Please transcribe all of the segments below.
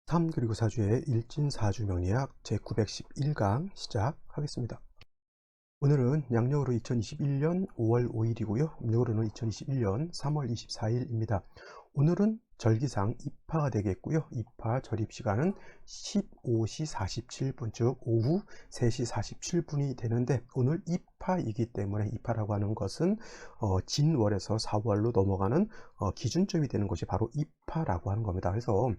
3 그리고 4주의 일진사주 명리학 제911강 시작하겠습니다. 오늘은 양력으로 2021년 5월 5일이고요. 음력으로는 2021년 3월 24일입니다. 오늘은 절기상 입하가 되겠고요. 입하 절입시간은 15시 47분, 즉 오후 3시 47분이 되는데, 오늘 입하이기 때문에 입하라고 하는 것은 진월에서 사월로 넘어가는 기준점이 되는 것이 바로 입하라고 하는 겁니다. 그래서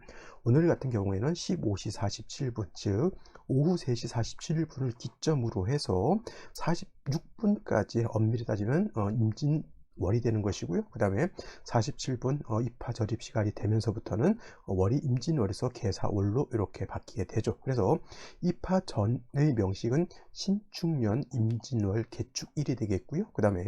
오늘 같은 경우에는 15시 47분, 즉 오후 3시 47분을 기점으로 해서 46분까지 엄밀히 따지면 임진월이 되는 것이고요. 그 다음에 47분 입하 절입 시간이 되면서부터는 월이 임진월에서 계사월로 이렇게 바뀌게 되죠. 그래서 입하 전의 명식은 신축년 임진월 개축일이 되겠고요. 그 다음에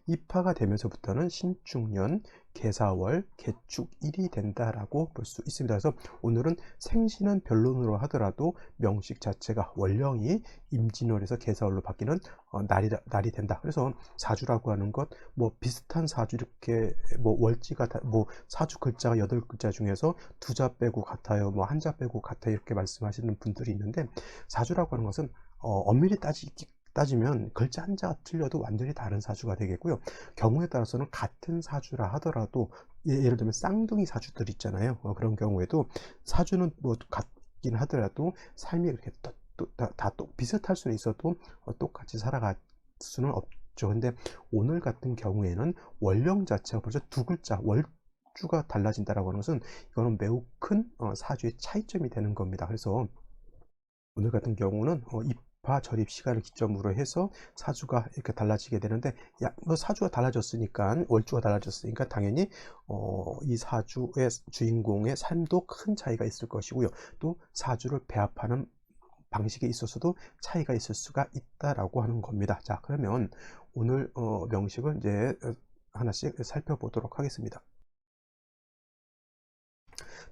입하가 되면서부터는 신축년 계사월 개축일이 된다라고 볼 수 있습니다. 그래서 오늘은 생신은 변론으로 하더라도 명식 자체가 월령이 임진월에서 계사월로 바뀌는 날이 된다. 그래서 사주라고 하는 것, 뭐 비슷한 사주, 이렇게 뭐 월지가 뭐 사주 글자가 8글자 중에서 2자 빼고 같아요, 뭐 1자 빼고 같아요, 이렇게 말씀하시는 분들이 있는데, 사주라고 하는 것은 엄밀히 따지면 글자 한자가 틀려도 완전히 다른 사주가 되겠고요. 경우에 따라서는 같은 사주라 하더라도 예를 들면 쌍둥이 사주들 있잖아요. 그런 경우에도 사주는 뭐 같긴 하더라도 삶이 이렇게 다 비슷할 수는 있어도 똑같이 살아갈 수는 없죠. 근데 오늘 같은 경우에는 월령 자체가 벌써 2글자 월주가 달라진다라고 하는 것은, 이거는 매우 큰 사주의 차이점이 되는 겁니다. 그래서 오늘 같은 경우는 입하 절입 시간을 기점으로 해서 사주가 이렇게 달라지게 되는데, 뭐 사주가 달라졌으니까, 월주가 달라졌으니까 당연히 이 사주의 주인공의 삶도 큰 차이가 있을 것이고요. 또 사주를 배합하는 방식에 있어서도 차이가 있을 수가 있다라고 하는 겁니다. 자, 그러면 오늘 명식을 이제 하나씩 살펴보도록 하겠습니다.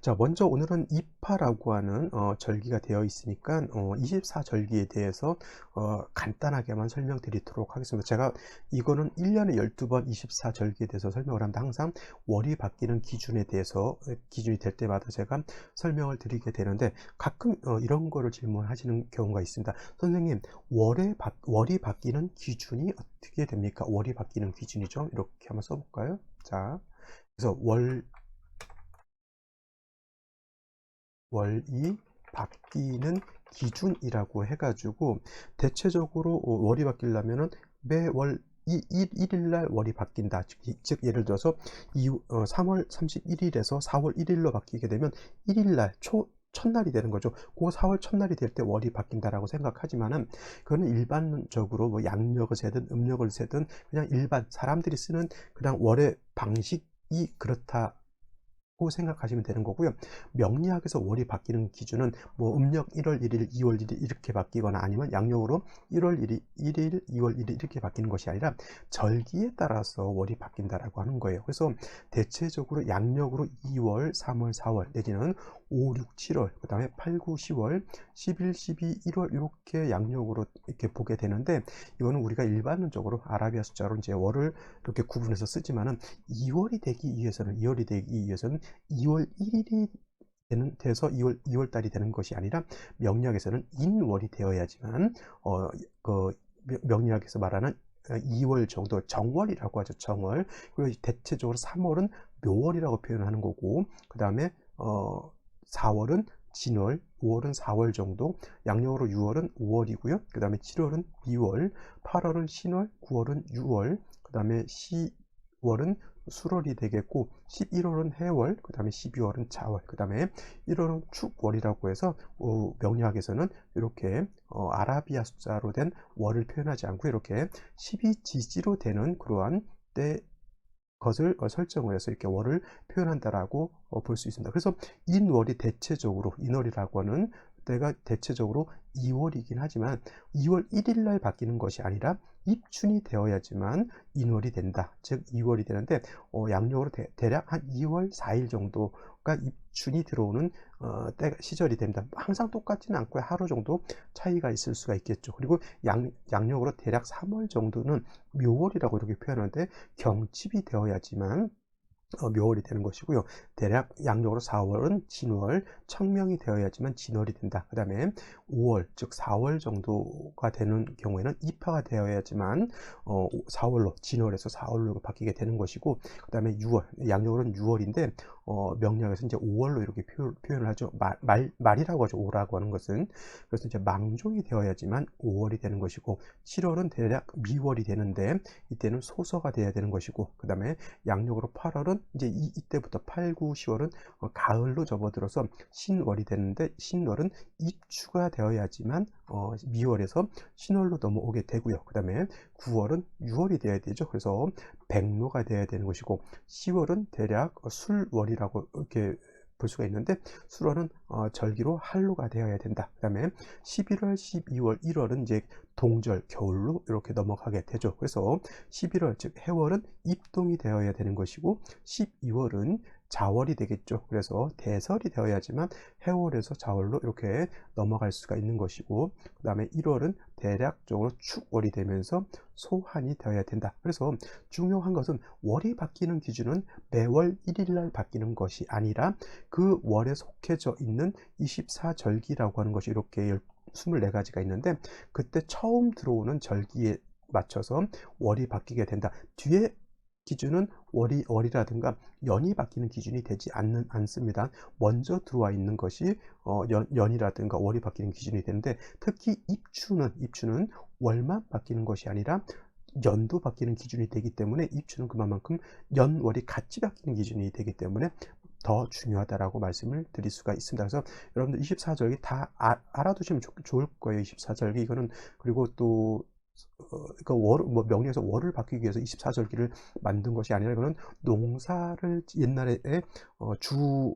자, 먼저 오늘은 입하라고 하는 절기가 되어 있으니까 24절기에 대해서 간단하게만 설명드리도록 하겠습니다. 제가 이거는 1년에 12번 24절기에 대해서 설명을 하는데, 항상 월이 바뀌는 기준에 대해서 기준이 될 때마다 제가 설명을 드리게 되는데, 가끔 이런 거를 질문하시는 경우가 있습니다. 선생님, 월이 바뀌는 기준이 어떻게 됩니까? 월이 바뀌는 기준이죠. 이렇게 한번 써볼까요? 자, 그래서 월이 바뀌는 기준이라고 해가지고, 대체적으로 월이 바뀌려면은 매월 1일날 월이 바뀐다. 즉 예를 들어서 3월 31일에서 4월 1일로 바뀌게 되면 1일날 첫날이 되는 거죠. 그 4월 첫날이 될 때 월이 바뀐다라고 생각하지만은, 그거는 일반적으로 뭐 양력을 세든 음력을 세든 그냥 일반 사람들이 쓰는 그냥 월의 방식이 그렇다 고 생각하시면 되는 거고요. 명리학에서 월이 바뀌는 기준은 뭐 음력 1월 1일, 2월 1일 이렇게 바뀌거나, 아니면 양력으로 1월 1일, 2월 1일 이렇게 바뀌는 것이 아니라 절기에 따라서 월이 바뀐다라고 하는 거예요. 그래서 대체적으로 양력으로 2월, 3월, 4월 내지는 5, 6, 7월, 그 다음에 8, 9, 10월, 11, 12, 1월 이렇게 양력으로 이렇게 보게 되는데, 이거는 우리가 일반적으로 아라비아 숫자로 이제 월을 이렇게 구분해서 쓰지만은, 2월이 되기 위해서는 2월 1일이 돼서 2월 달이 되는 것이 아니라, 명리학에서는 인월이 되어야지만 그 명리학에서 말하는 2월 정도, 정월이라고 하죠. 정월. 그리고 대체적으로 3월은 묘월이라고 표현하는 거고, 그 다음에 4월은 진월, 5월은 4월 정도, 양력으로 6월은 5월이고요. 그 다음에 7월은 미월, 8월은 신월, 9월은 6월, 그 다음에 10월은 수월이 되겠고, 11월은 해월, 그 다음에 12월은 자월, 그 다음에 1월은 축월이라고 해서 명리학에서는 이렇게 아라비아 숫자로 된 월을 표현하지 않고, 이렇게 12지지로 되는 그러한 때 것을 설정을 해서 이렇게 월을 표현한다라고 볼 수 있습니다. 그래서 인월이 대체적으로, 인월이라고 하는 때가 대체적으로 2월이긴 하지만 2월 1일 날 바뀌는 것이 아니라 입춘이 되어야지만 인월이 된다. 즉 2월이 되는데, 양력으로 대략 한 2월 4일 정도가 입춘이 들어오는 시절이 됩니다. 항상 똑같지는 않고요. 하루 정도 차이가 있을 수가 있겠죠. 그리고 양력으로 대략 3월 정도는 묘월이라고 이렇게 표현하는데, 경칩이 되어야지만 묘월이 되는 것이고요. 대략 양력으로 4월은 진월, 청명이 되어야지만 진월이 된다. 그 다음에 5월, 즉 4월 정도가 되는 경우에는 입하가 되어야지만 4월로, 진월에서 4월로 바뀌게 되는 것이고, 그 다음에 6월, 양력으로는 6월인데 명량에서 이제 5월로 이렇게 표현을 하죠. 말이라고 하죠. 오라고 하는 것은. 그래서 이제 망종이 되어야지만 5월이 되는 것이고, 7월은 대략 미월이 되는데 이때는 소서가 되어야 되는 것이고, 그 다음에 양력으로 8월은 이제 이때부터 8, 9, 10월은 가을로 접어들어서 신월이 되는데, 신월은 입추가 되어야지만 미월에서 신월로 넘어오게 되고요. 그 다음에 9월은 6월이 되어야 되죠. 그래서 백로가 되어야 되는 것이고, 10월은 대략 술월이라고 이렇게 볼 수가 있는데, 술월은 절기로 한로가 되어야 된다. 그 다음에 11월, 12월, 1월은 이제 동절, 겨울로 이렇게 넘어가게 되죠. 그래서 11월, 즉 해월은 입동이 되어야 되는 것이고, 12월은 자월이 되겠죠. 그래서 대설이 되어야지만 해월에서 자월로 이렇게 넘어갈 수가 있는 것이고, 그 다음에 1월은 대략적으로 축월이 되면서 소환이 되어야 된다. 그래서 중요한 것은 월이 바뀌는 기준은 매월 1일날 바뀌는 것이 아니라 그 월에 속해져 있는 24절기라고 하는 것이 이렇게 24가지가 있는데, 그때 처음 들어오는 절기에 맞춰서 월이 바뀌게 된다. 뒤에 기준은 월이라든가 연이 바뀌는 기준이 되지 않습니다. 먼저 들어와 있는 것이 연이라든가 월이 바뀌는 기준이 되는데, 특히 입추는 월만 바뀌는 것이 아니라 연도 바뀌는 기준이 되기 때문에, 입추는 그만큼 연, 월이 같이 바뀌는 기준이 되기 때문에 더 중요하다라고 말씀을 드릴 수가 있습니다. 그래서 여러분들 24절기 다 알아두시면 좋을 거예요. 24절기 이거는. 그리고 또 그러니까 명리에서 월을 바뀌기 위해서 24절기를 만든 것이 아니라, 이거는 농사를 옛날에 주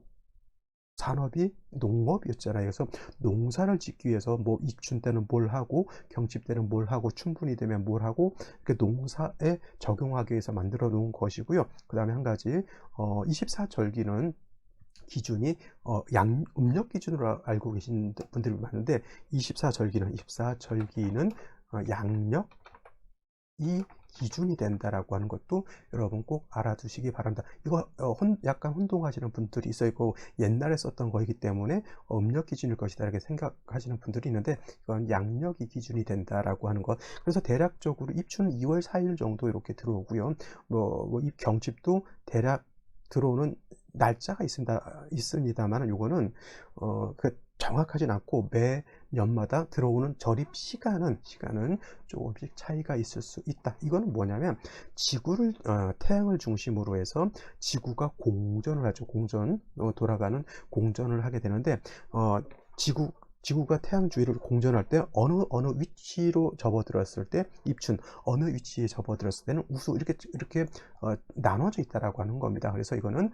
산업이 농업이었잖아요. 그래서 농사를 짓기 위해서 뭐 입춘 때는 뭘 하고, 경칩 때는 뭘 하고, 춘분이 되면 뭘 하고, 그 농사에 적용하기 위해서 만들어 놓은 것이고요. 그 다음에 한 가지 24절기는 기준이 음력 기준으로 알고 계신 분들이 많은데, 24절기는 양력이 기준이 된다라고 하는 것도 여러분 꼭 알아두시기 바랍니다. 이거 약간 혼동하시는 분들이 있어요. 이거 옛날에 썼던 거이기 때문에 음력 기준일 것이다 이렇게 생각하시는 분들이 있는데, 이건 양력이 기준이 된다라고 하는 것. 그래서 대략적으로 입추는 2월 4일 정도 이렇게 들어오고요. 이 경칩도 대략 들어오는 날짜가 있습니다만, 요거는 정확하진 않고 매년마다 들어오는 절입 시간은 조금씩 차이가 있을 수 있다. 이거는 뭐냐면, 태양을 중심으로 해서 지구가 공전을 하죠. 돌아가는 공전을 하게 되는데, 지구가 태양 주위를 공전할 때 어느 위치로 접어들었을 때 입춘, 어느 위치에 접어들었을 때는 우수, 이렇게 나눠져 있다라고 하는 겁니다. 그래서 이거는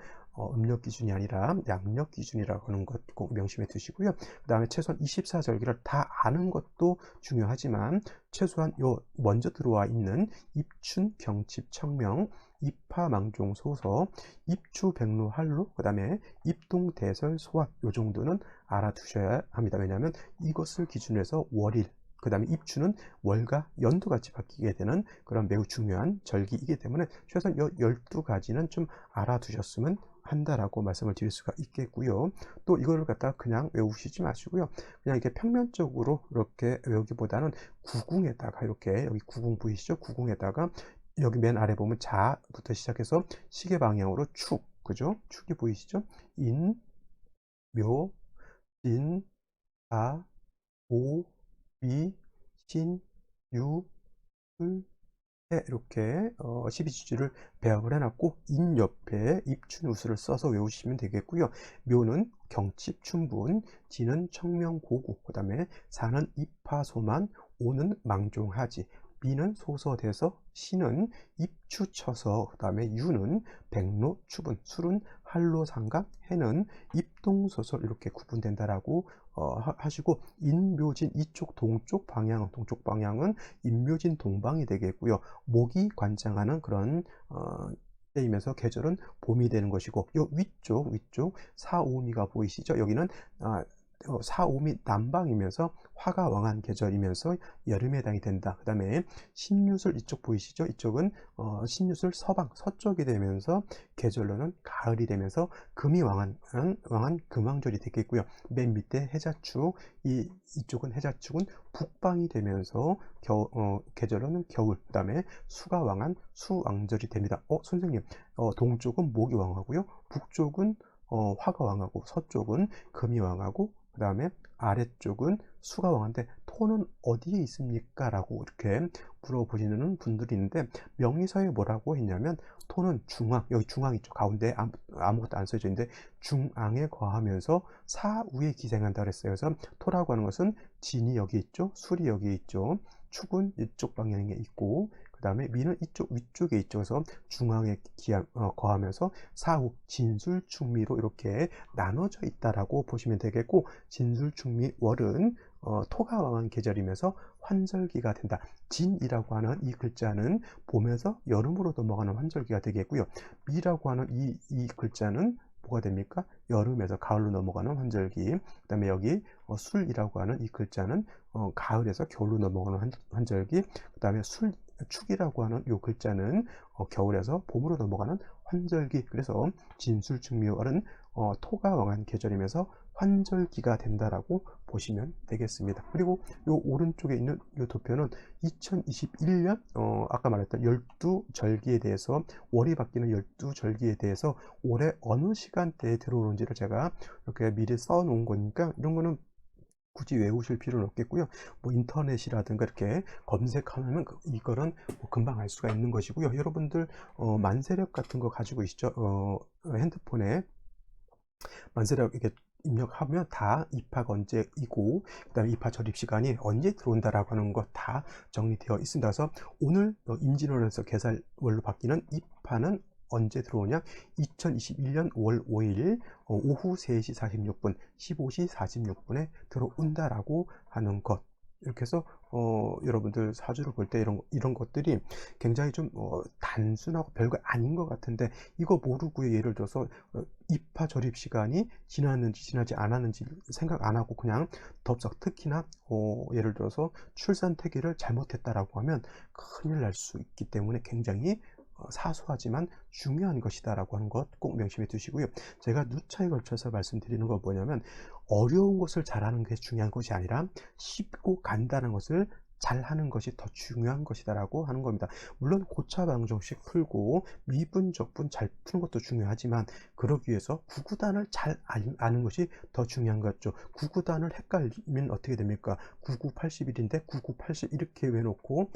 음력 기준이 아니라 양력 기준이라고 하는 것 꼭 명심해 두시고요. 그 다음에 최소한 24절기를 다 아는 것도 중요하지만, 최소한 먼저 들어와 있는 입춘, 경칩, 청명, 입하, 망종, 소서, 입추, 백로, 한로, 그 다음에 입동, 대설, 소환, 요 정도는 알아두셔야 합니다. 왜냐하면 이것을 기준으로 해서 월일, 그 다음에 입추는 월과 연도 같이 바뀌게 되는 그런 매우 중요한 절기이기 때문에, 최소한 12가지는 좀 알아두셨으면 한다라고 말씀을 드릴 수가 있겠고요. 또 이거를 갖다가 그냥 외우시지 마시고요. 그냥 이렇게 평면적으로 이렇게 외우기보다는 구궁에다가, 이렇게 여기 구궁 보이시죠? 구궁에다가 여기 맨 아래 보면 자부터 시작해서 시계 방향으로 축, 그죠? 축이 보이시죠? 인, 묘, 진, 사, 오, 위, 신, 유, 술, 해, 이렇게 12지주를 배합을 해놨고, 인 옆에 입춘 우수를 써서 외우시면 되겠고요. 묘는 경칩, 춘분, 진은 청명, 고구, 그 다음에 사는 입하, 소만, 오는 망종하지, 미는 소서돼서, 신은 입추 쳐서, 그 다음에 유는 백로, 추분, 술은 한로, 상각, 해는 입동소설, 이렇게 구분된다라고 하시고, 인묘진 이쪽 동쪽 방향은 인묘진 동방이 되겠고요. 목이 관장하는 그런 때이면서 계절은 봄이 되는 것이고, 요 위쪽 사오미가 보이시죠? 여기는 사오미 남방이면서 화가 왕한 계절이면서 여름에 해당이 된다. 그 다음에 신유술 이쪽 보이시죠? 이쪽은 신유술 서방 서쪽이 되면서 계절로는 가을이 되면서 금이 왕한 금왕절이 되겠고요. 맨 밑에 해자축 이쪽은 해자축은 북방이 되면서 계절로는 겨울. 그 다음에 수가 왕한 수왕절이 됩니다. 선생님, 동쪽은 목이 왕하고요. 북쪽은 화가 왕하고 서쪽은 금이 왕하고 그 다음에 아래쪽은 수가 왕한데 토는 어디에 있습니까? 라고 이렇게 물어보시는 분들이 있는데 명의서에 뭐라고 했냐면 토는 중앙, 여기 중앙 있죠. 가운데 아무것도 안 써져 있는데 중앙에 거하면서 사우에 기생한다 그랬어요. 그래서 토라고 하는 것은 진이 여기 있죠. 술이 여기 있죠. 축은 이쪽 방향에 있고 그 다음에 미는 이쪽 위쪽에 있죠. 그래서 중앙에 거하면서 사후 진술충미로 이렇게 나눠져 있다라고 보시면 되겠고 진술충미 월은 토가 왕한 계절이면서 환절기가 된다. 진이라고 하는 이 글자는 봄에서 여름으로 넘어가는 환절기가 되겠고요. 미라고 하는 이 글자는 뭐가 됩니까? 여름에서 가을로 넘어가는 환절기. 그 다음에 여기 술이라고 하는 이 글자는 가을에서 겨울로 넘어가는 환절기. 그 다음에 축이라고 하는 이 글자는 겨울에서 봄으로 넘어가는 환절기. 그래서 진술충미월은 토가 왕한 계절이면서 환절기가 된다라고 보시면 되겠습니다. 그리고 이 오른쪽에 있는 이 도표는 2021년 아까 말했던 12절기에 대해서 월이 바뀌는 12절기에 대해서 올해 어느 시간대에 들어오는지를 제가 이렇게 미리 써 놓은 거니까 이런 거는 굳이 외우실 필요는 없겠고요. 뭐 인터넷이라든가 이렇게 검색하면 이거는 뭐 금방 알 수가 있는 것이고요. 여러분들 만세력 같은 거 가지고 계시죠? 핸드폰에 만세력 이렇게 입력하면 다 입하가 언제이고 그 다음에 입하 절입 시간이 언제 들어온다라고 하는 것 다 정리되어 있습니다. 그래서 오늘 임진월에서 계살월로 바뀌는 입하는 언제 들어오냐? 2021년 5월 5일 오후 3시 46분 15시 46분에 들어온다라고 하는 것. 이렇게 해서 여러분들 사주를 볼 때 이런 것들이 굉장히 좀 단순하고 별거 아닌 것 같은데 이거 모르고 예를 들어서 입하 절입 시간이 지났는지 지나지 않았는지 생각 안 하고 그냥 덥석 특히나 예를 들어서 출산 태기를 잘못했다라고 하면 큰일 날 수 있기 때문에 굉장히 사소하지만 중요한 것이다 라고 하는 것 꼭 명심해 두시고요. 제가 누차에 걸쳐서 말씀드리는 건 뭐냐면 어려운 것을 잘하는 게 중요한 것이 아니라 쉽고 간단한 것을 잘하는 것이 더 중요한 것이다 라고 하는 겁니다. 물론 고차방정식 풀고 미분적분 잘 푸는 것도 중요하지만 그러기 위해서 구구단을 잘 아는 것이 더 중요한 거죠. 구구단을 헷갈리면 어떻게 됩니까? 9981인데 9980 이렇게 외놓고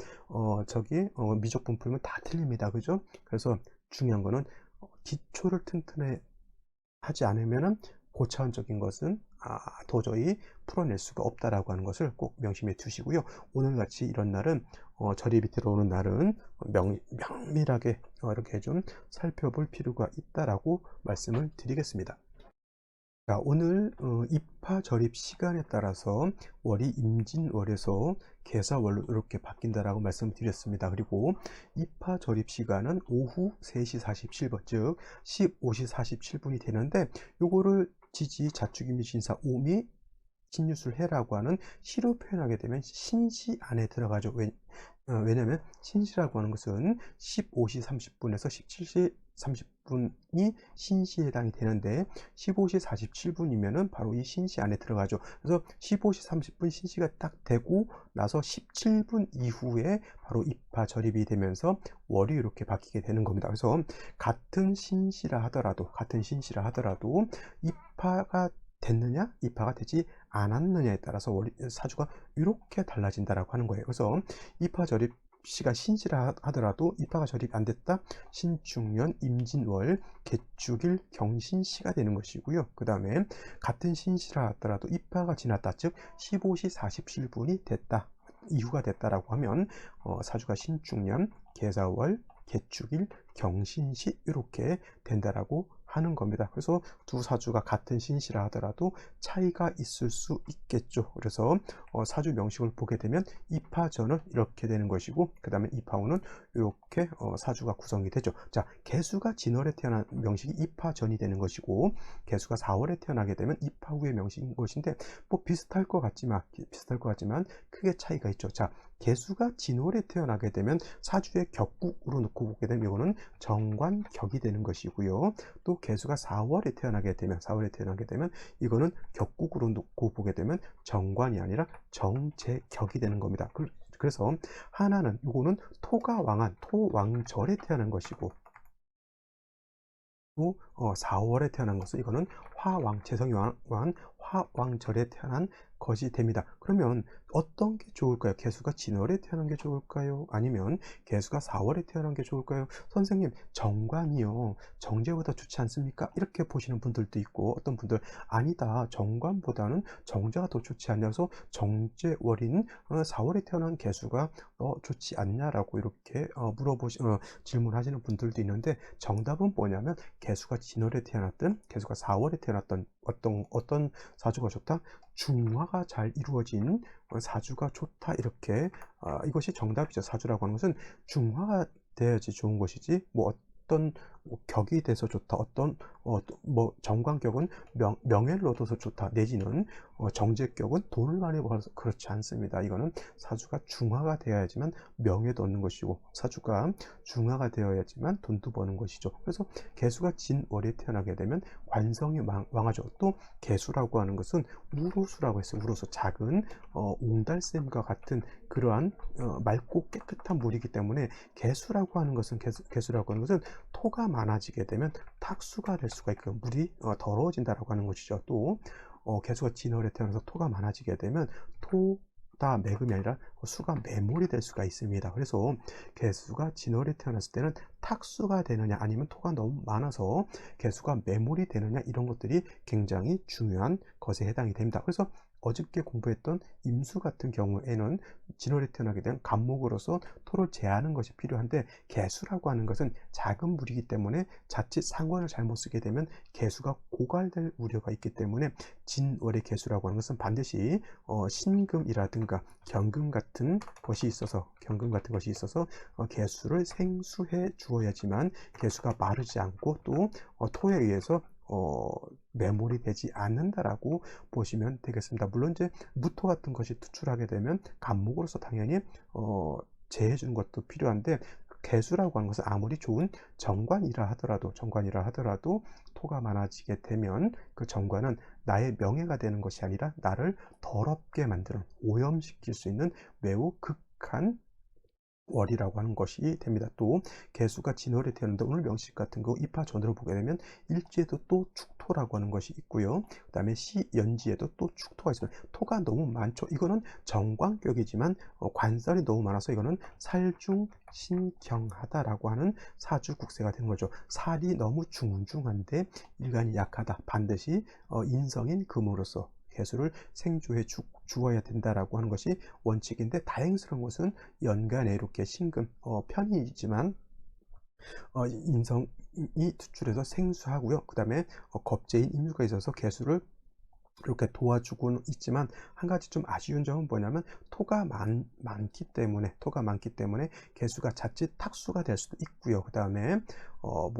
미적분 풀면 다 틀립니다. 그죠? 그래서 중요한 거는 기초를 튼튼해 하지 않으면은 고차원적인 것은 도저히 풀어낼 수가 없다라고 하는 것을 꼭 명심해 두시고요. 오늘같이 이런 날은 절입이 들어오는 날은 명밀하게 이렇게 좀 살펴볼 필요가 있다라고 말씀을 드리겠습니다. 자, 오늘 입하 절입 시간에 따라서 월이 임진월에서 계사월로 이렇게 바뀐다라고 말씀드렸습니다. 그리고 입하 절입 시간은 오후 3시 47분 즉 15시 47분이 되는데 요거를 지지 자축임지 신사 오미 신유술해라고 하는 시로 표현하게 되면 신시 안에 들어가죠. 왜냐하면 신시라고 하는 것은 15시 30분에서 17시 30분이 신시에 해당이 되는데 15시 47분이면은 바로 이 신시 안에 들어가죠. 그래서 15시 30분 신시가 딱 되고 나서 17분 이후에 바로 입하 절입이 되면서 월이 이렇게 바뀌게 되는 겁니다. 그래서 같은 신시라 하더라도 입하가 됐느냐 입하가 되지 않았느냐에 따라서 사주가 이렇게 달라진다라고 하는 거예요. 그래서 입하 절입 시가 신시라 하더라도 입하가 절입 안 됐다 신축년 임진월 개축일 경신시가 되는 것이고요. 그 다음에 같은 신시라 하더라도 입하가 지났다 즉 15시 47분이 됐다 이후가 됐다라고 하면 사주가 신축년 계사월 개축일 경신시 이렇게 된다라고 하는 겁니다. 그래서 두 사주가 같은 신시라 하더라도 차이가 있을 수 있겠죠. 그래서 사주 명식을 보게 되면 입하전은 이렇게 되는 것이고, 그 다음에 입하후는 이렇게 사주가 구성이 되죠. 자, 개수가 진월에 태어난 명식이 입하전이 되는 것이고, 개수가 4월에 태어나게 되면 입하후의 명식인 것인데, 뭐 비슷할 것 같지만 크게 차이가 있죠. 자, 개수가 진월에 태어나게 되면 사주의 격국으로 놓고 보게 되면 이거는 정관격이 되는 것이고요. 또 개수가 4월에 태어나게 되면 이거는 격국으로 놓고 보게 되면 정관이 아니라 정제격이 되는 겁니다. 그래서 하나는 이거는 토가 왕한 토왕절에 태어난 것이고, 또 4월에 태어난 것은 이거는 화왕 재성이 왕한 화왕절에 태어난 것이 됩니다. 그러면 어떤 게 좋을까요? 개수가 진월에 태어난 게 좋을까요? 아니면 개수가 4월에 태어난 게 좋을까요? 선생님, 정관이요, 정제보다 좋지 않습니까? 이렇게 보시는 분들도 있고, 어떤 분들 아니다, 정관보다는 정제가 더 좋지 않냐서 정제월인 4월에 태어난 개수가 좋지 않냐라고 이렇게 질문하시는 분들도 있는데, 정답은 뭐냐면 개수가 진월에 태어났든 개수가 4월에 태어났던 어떤 사주가 좋다? 중화가 잘 이루어진 사주가 좋다. 이렇게 이것이 정답이죠. 사주라고 하는 것은 중화가 돼야지 좋은 것이지, 뭐 어떤 격이 돼서 좋다, 어떤 뭐 정관격은 명예를 얻어서 좋다, 내지는 정제격은 돈을 많이 벌어서, 그렇지 않습니다. 이거는 사주가 중화가 되어야지만 명예도 얻는 것이고, 사주가 중화가 되어야지만 돈도 버는 것이죠. 그래서 개수가 진월에 태어나게 되면 관성이 왕하죠. 또 개수라고 하는 것은 우로수라고 했어요. 우로수, 작은 옹달샘과 같은 그러한 맑고 깨끗한 물이기 때문에 개수라고 하는 것은 토가 많아지게 되면 탁수가 될 수가 있고, 물이 더러워진다라고 하는 것이죠. 또 개수가 진월에 태어나서 토가 많아지게 되면 토다 매금이 아니라 수가 매몰이 될 수가 있습니다. 그래서 개수가 진월에 태어났을 때는 탁수가 되느냐, 아니면 토가 너무 많아서 개수가 매몰이 되느냐, 이런 것들이 굉장히 중요한 것에 해당이 됩니다. 그래서 어저께 공부했던 임수 같은 경우에는 진월에 태어나게 된 간목으로서 토를 제하는 것이 필요한데, 개수라고 하는 것은 작은 물이기 때문에 자칫 상관을 잘못 쓰게 되면 개수가 고갈될 우려가 있기 때문에, 진월의 개수라고 하는 것은 반드시 신금이라든가 경금 같은 것이 있어서 개수를 생수해 주어야지만 개수가 마르지 않고, 또 토에 의해서 매몰이 되지 않는다라고 보시면 되겠습니다. 물론 이제 무토 같은 것이 투출하게 되면 간목으로서 당연히 제해 주는 것도 필요한데, 개수라고 하는 것은 아무리 좋은 정관이라 하더라도 토가 많아지게 되면 그 정관은 나의 명예가 되는 것이 아니라 나를 더럽게 만드는, 오염시킬 수 있는 매우 극한 월이라고 하는 것이 됩니다. 또 개수가 진월에 태어났는데, 오늘 명식 같은 거 입하전으로 보게 되면 일지에도 또 축토라고 하는 것이 있고요. 그 다음에 시연지에도 또 축토가 있습니다. 토가 너무 많죠. 이거는 정관격이지만 관살이 너무 많아서 이거는 살중신경하다라고 하는 사주 국세가 되는 거죠. 살이 너무 중중한데 일간이 약하다. 반드시 인성인 금으로서 개수를 생조해 주어야 된다라고 하는 것이 원칙인데, 다행스러운 것은 연간에 이렇게 신금 편이지만 인성이 투출해서 생수하고요. 그 다음에 겁재인 임수가 있어서 개수를 이렇게 도와주고는 있지만, 한 가지 좀 아쉬운 점은 뭐냐면 토가 많기 때문에 개수가 자칫 탁수가 될 수도 있고요. 그 다음에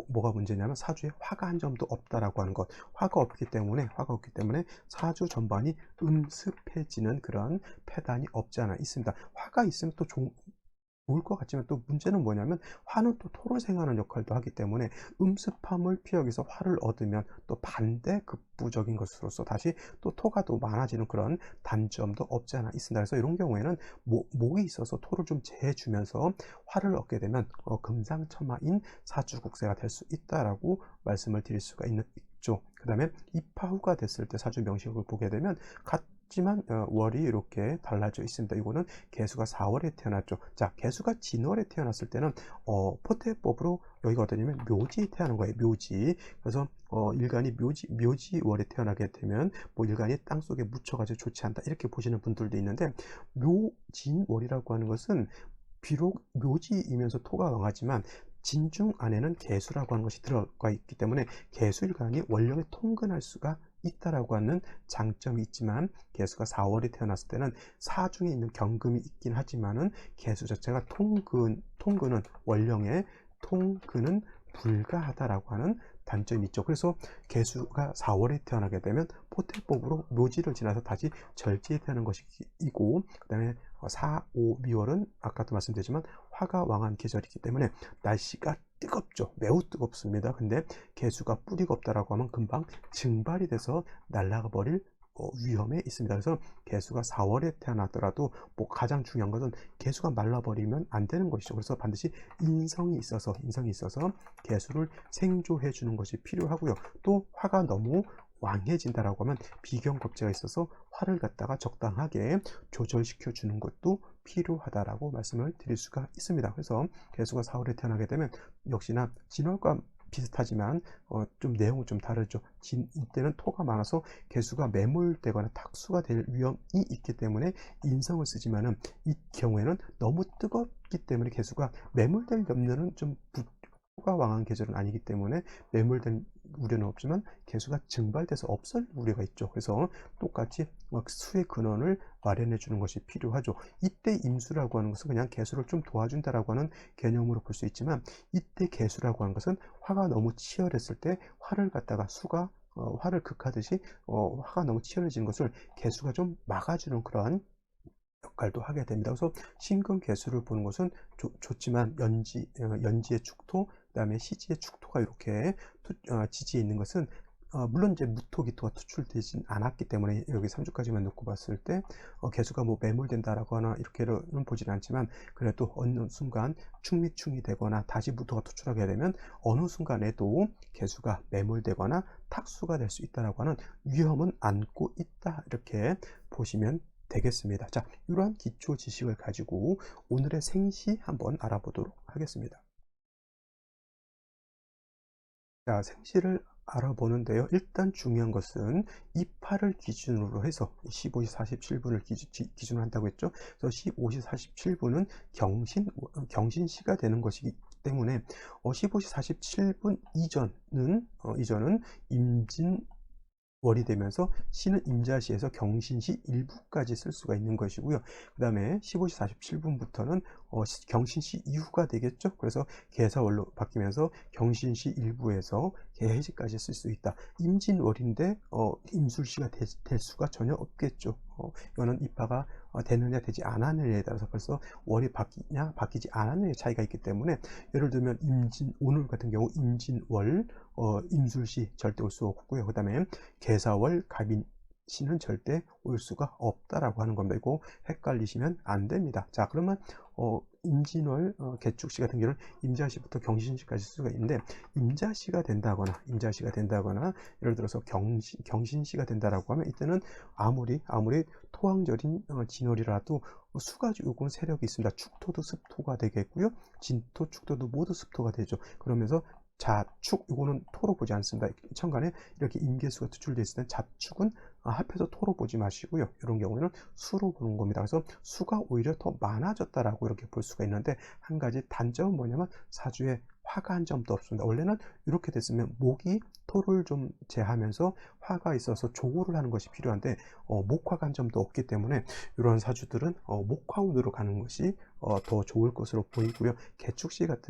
뭐가 문제냐면 사주에 화가 한 점도 없다라고 하는 것. 화가 없기 때문에 사주 전반이 음습해지는 그런 패단이 없지 않아 있습니다. 화가 있으면 또 좋을 것 같지만, 또 문제는 뭐냐면 화는 또 토를 생하는 역할도 하기 때문에 음습함을 피하기 위해서 화를 얻으면 또 반대급부적인 것으로서 다시 또 토가 더 많아지는 그런 단점도 없지 않아 있습니다. 그래서 이런 경우에는 목이 있어서 토를 좀 제해주면서 화를 얻게 되면 금상첨화인 사주국세가 될 수 있다라고 말씀을 드릴 수가 있죠. 그 다음에 입하후가 됐을 때 사주 명식을 보게 되면 지만 월이 이렇게 달라져 있습니다. 이거는 개수가 4월에 태어났죠. 자, 개수가 진월에 태어났을 때는 포태법으로 여기가 어떠냐면 묘지에 태어난 거예요. 묘지. 그래서 일간이 묘지월에 태어나게 되면 뭐 일간이 땅속에 묻혀가지고 좋지 않다, 이렇게 보시는 분들도 있는데, 묘진월이라고 하는 것은 비록 묘지이면서 토가 왕하지만 진중 안에는 개수라고 하는 것이 들어가 있기 때문에 개수일간이 원령에 통근할 수가 있다라고 하는 장점이 있지만, 개수가 4월에 태어났을 때는 사중에 있는 경금이 있긴 하지만은 개수 자체가 통근은 원령에 통근은 불가하다라고 하는 단점이 있죠. 그래서 개수가 4월에 태어나게 되면 포태법으로 묘지를 지나서 다시 절지에 태어난 것이고, 그 다음에 4, 5, 미월은 아까도 말씀드렸지만 화가 왕한 계절이기 때문에 날씨가 뜨겁죠. 매우 뜨겁습니다. 근데 개수가 뿌리가 없다라고 하면 금방 증발이 돼서 날아가 버릴 위험에 있습니다. 그래서 개수가 4월에 태어나더라도 뭐 가장 중요한 것은 개수가 말라버리면 안 되는 것이죠. 그래서 반드시 인성이 있어서 개수를 생조해 주는 것이 필요하고요. 또 화가 너무 왕해진다라고 하면 비경겁제가 있어서 화를 갖다가 적당하게 조절시켜 주는 것도 필요하다라고 말씀을 드릴 수가 있습니다. 그래서 개수가 4월에 태어나게 되면 역시나 진월과 비슷하지만 좀 내용은 좀 다르죠. 이때는 토가 많아서 개수가 매몰되거나 탁수가 될 위험이 있기 때문에 인성을 쓰지만은, 이 경우에는 너무 뜨겁기 때문에 개수가 매몰될 염려는 좀 토가 왕한 계절은 아니기 때문에 매몰된 우려는 없지만 개수가 증발돼서 없을 우려가 있죠. 그래서 똑같이 수의 근원을 마련해 주는 것이 필요하죠. 이때 임수라고 하는 것은 그냥 개수를 좀 도와준다라고 하는 개념으로 볼 수 있지만, 이때 개수라고 하는 것은 화가 너무 치열했을 때 화를 갖다가 수가 화를 극하듯이 화가 너무 치열해지는 것을 개수가 좀 막아주는 그러한 역할도 하게 됩니다. 그래서 신금 개수를 보는 것은 좋지만 연지의 축토, 그 다음에 시지의 축토가 이렇게 지지에 있는 것은 물론 이제 무토기토가 투출되진 않았기 때문에 여기 3주까지만 놓고 봤을 때 개수가 뭐 매몰된다라고 하나 이렇게는 보지는 않지만, 그래도 어느 순간 충미충이 되거나 다시 무토가 투출하게 되면 어느 순간에도 개수가 매몰되거나 탁수가 될 수 있다라고 하는 위험은 안고 있다, 이렇게 보시면 되겠습니다. 자, 이러한 기초 지식을 가지고 오늘의 생시 한번 알아보도록 하겠습니다. 자, 생시를 알아보는데요. 일단 중요한 것은 이파를 기준으로 해서 15시 47분을 기준으로 한다고 했죠. 그래서 15시 47분은 경신시가 되는 것이기 때문에 15시 47분 이전은 임진월이 되면서 시는 임자시에서 경신시 일부까지 쓸 수가 있는 것이고요. 그 다음에 15시 47분부터는 경신시 이후가 되겠죠. 그래서 개사월로 바뀌면서 경신시 일부에서 개해지까지 쓸 수 있다. 임진월인데 임술시가 될 수가 전혀 없겠죠. 이거는 이파가 되느냐 되지 않았느냐에 따라서 벌써 월이 바뀌냐 바뀌지 않았느냐의 차이가 있기 때문에, 예를 들면 오늘 같은 경우 임진월 임술시 절대 올 수 없고요. 그 다음에 개사월 갑인시는 절대 올 수가 없다라고 하는 겁니다. 이거 헷갈리시면 안 됩니다. 자, 그러면 임진월 개축시 같은 경우는 임자시부터 경신시까지 쓸 수가 있는데, 임자시가 된다거나 예를 들어서 경신시가 된다라고 하면, 이때는 아무리 토왕절인 진월이라도 수가 조금 세력이 있습니다. 축토도 습토가 되겠고요. 진토, 축토도 모두 습토가 되죠. 그러면서 자축, 이거는 토로 보지 않습니다. 천간에 이렇게 임계수가 투출되어 있을 때 자축은 합해서 토로 보지 마시고요. 이런 경우에는 수로 보는 겁니다. 그래서 수가 오히려 더 많아졌다라고 이렇게 볼 수가 있는데, 한 가지 단점은 뭐냐면 사주에 화가 한 점도 없습니다. 원래는 이렇게 됐으면 목이 토를 좀 제하면서 화가 있어서 조고를 하는 것이 필요한데 목화가 한 점도 없기 때문에 이런 사주들은 목화운으로 가는 것이 더 좋을 것으로 보이고요. 개축시가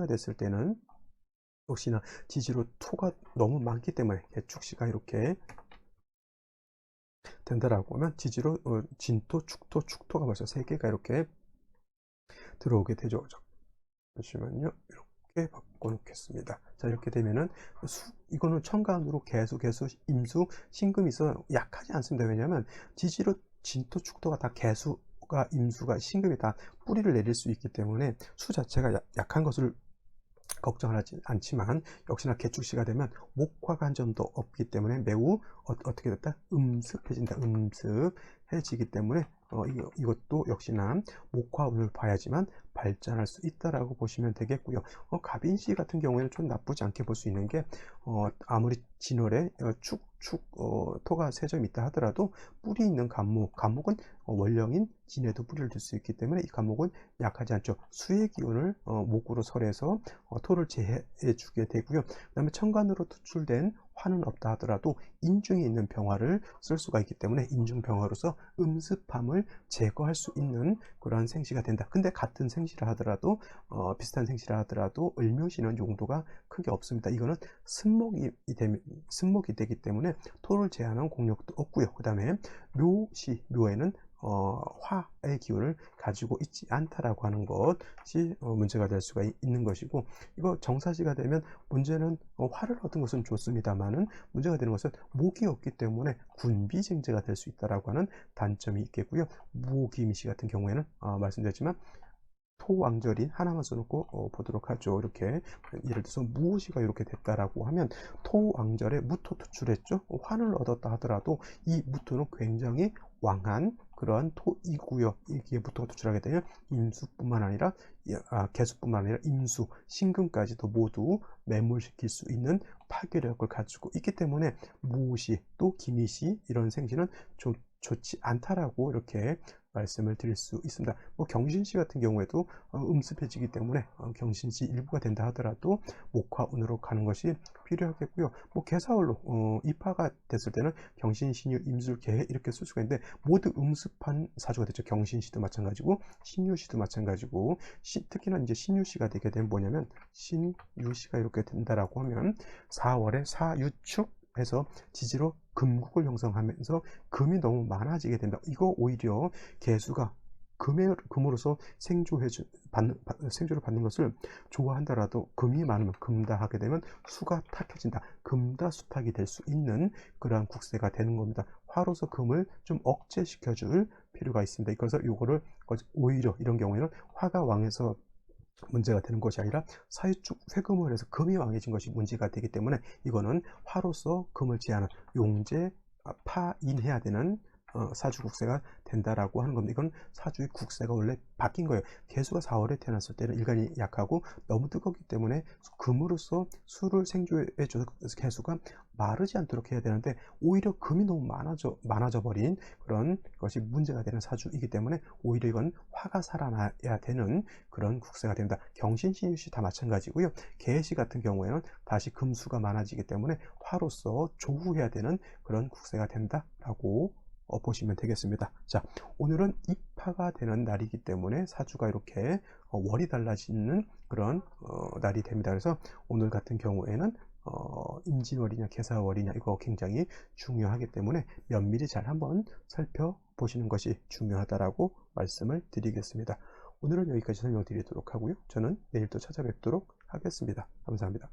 됐을 때는 역시나 지지로 토가 너무 많기 때문에 개축시가 이렇게 된다라고 하면 지지로 진토, 축토가 벌써 3개가 이렇게 들어오게 되죠. 잠시만요. 이렇게 바꿔놓겠습니다. 자, 이렇게 되면은 이거는 천간으로 개수, 임수, 신금이 있어 약하지 않습니다. 왜냐하면 지지로 진토, 축토가 다 개수가, 임수가, 신금이 다 뿌리를 내릴 수 있기 때문에 수 자체가 약한 것을 걱정하지 않지만, 역시나 개축시가 되면 목화가 한 점도 없기 때문에 매우 어떻게 됐다? 음습해진다. 음습해지기 때문에 이것도 역시나 목화운을 봐야지만 발전할 수 있다라고 보시면 되겠고요. 갑인시 같은 경우에는 좀 나쁘지 않게 볼 수 있는 게 아무리 진월에 토가 세 점 있다 하더라도 뿌리 있는 간목은 원령인 진에도 뿌리를 둘 수 있기 때문에 이 간목은 약하지 않죠. 수의 기운을 목으로 설해서 토를 제해해 주게 되고요. 그 다음에 천간으로 투출된 화는 없다 하더라도 인중에 있는 병화를 쓸 수가 있기 때문에 인중병화로서 음습함을 제거할 수 있는 그러한 생시가 된다. 근데 같은 생시라 하더라도 비슷한 생시라 하더라도 을묘시는 용도가 크게 없습니다. 이거는 승목이 되기 때문에 토를 제한한 공력도 없고요. 그 다음에 묘에는 화의 기운을 가지고 있지 않다라고 하는 것이 문제가 될 수가 있는 것이고, 이거 정사시가 되면 문제는 화를 얻은 것은 좋습니다만은 문제가 되는 것은 목이 없기 때문에 군비쟁제가 될 수 있다라고 하는 단점이 있겠고요. 무기미시 같은 경우에는 말씀드렸지만 토왕절인 하나만 써놓고 보도록 하죠. 이렇게 예를 들어서 무오시가 이렇게 됐다라고 하면 토왕절에 무토 투출했죠. 환을 얻었다 하더라도 이 무토는 굉장히 왕한 그러한 토이고요. 이게 무토가 투출하게 되면 임수뿐만 아니라 개수뿐만 아니라 임수, 신금까지도 모두 매몰시킬 수 있는 파괴력을 가지고 있기 때문에 무오시 또 기미시 이런 생시는 좋지 않다라고 이렇게 말씀을 드릴 수 있습니다. 경신시 같은 경우에도 음습해지기 때문에 경신시 일부가 된다 하더라도 목화운으로 가는 것이 필요하겠고요. 개사월로 입하가 됐을 때는 경신, 신유, 임술, 개해 이렇게 쓸 수가 있는데 모두 음습한 사주가 됐죠. 경신시도 마찬가지고 신유시도 마찬가지고 특히나 이제 신유시가 되게 되면 뭐냐면 신유시가 이렇게 된다라고 하면 4월에 사유축 해서 지지로 금국을 형성하면서 금이 너무 많아지게 된다. 이거 오히려 개수가 금으로서 생조를 받는 것을 좋아한다라도 금이 많으면 금다하게 되면 수가 탁해진다. 금다수탁이 될 수 있는 그러한 국세가 되는 겁니다. 화로서 금을 좀 억제시켜 줄 필요가 있습니다. 그래서 이거를 오히려 이런 경우에는 화가 왕에서 문제가 되는 것이 아니라 사유축 회금을 해서 금이 왕해진 것이 문제가 되기 때문에 이거는 화로서 금을 제하는 용제 파인해야 되는 사주 국세가 된다라고 하는 겁니다. 이건 사주의 국세가 원래 바뀐 거예요. 개수가 4월에 태어났을 때는 일간이 약하고 너무 뜨겁기 때문에 금으로서 수를 생조해줘서 개수가 마르지 않도록 해야 되는데 오히려 금이 너무 많아져 버린 그런 것이 문제가 되는 사주이기 때문에 오히려 이건 화가 살아나야 되는 그런 국세가 됩니다. 경신, 신유시 다 마찬가지고요. 개시 같은 경우에는 다시 금수가 많아지기 때문에 화로서 조후해야 되는 그런 국세가 된다라고 보시면 되겠습니다. 자, 오늘은 입하가 되는 날이기 때문에 사주가 이렇게 월이 달라지는 그런 날이 됩니다. 그래서 오늘 같은 경우에는 임진월이냐 개사월이냐 이거 굉장히 중요하기 때문에 면밀히 잘 한번 살펴보시는 것이 중요하다라고 말씀을 드리겠습니다. 오늘은 여기까지 설명드리도록 하고요. 저는 내일 또 찾아뵙도록 하겠습니다. 감사합니다.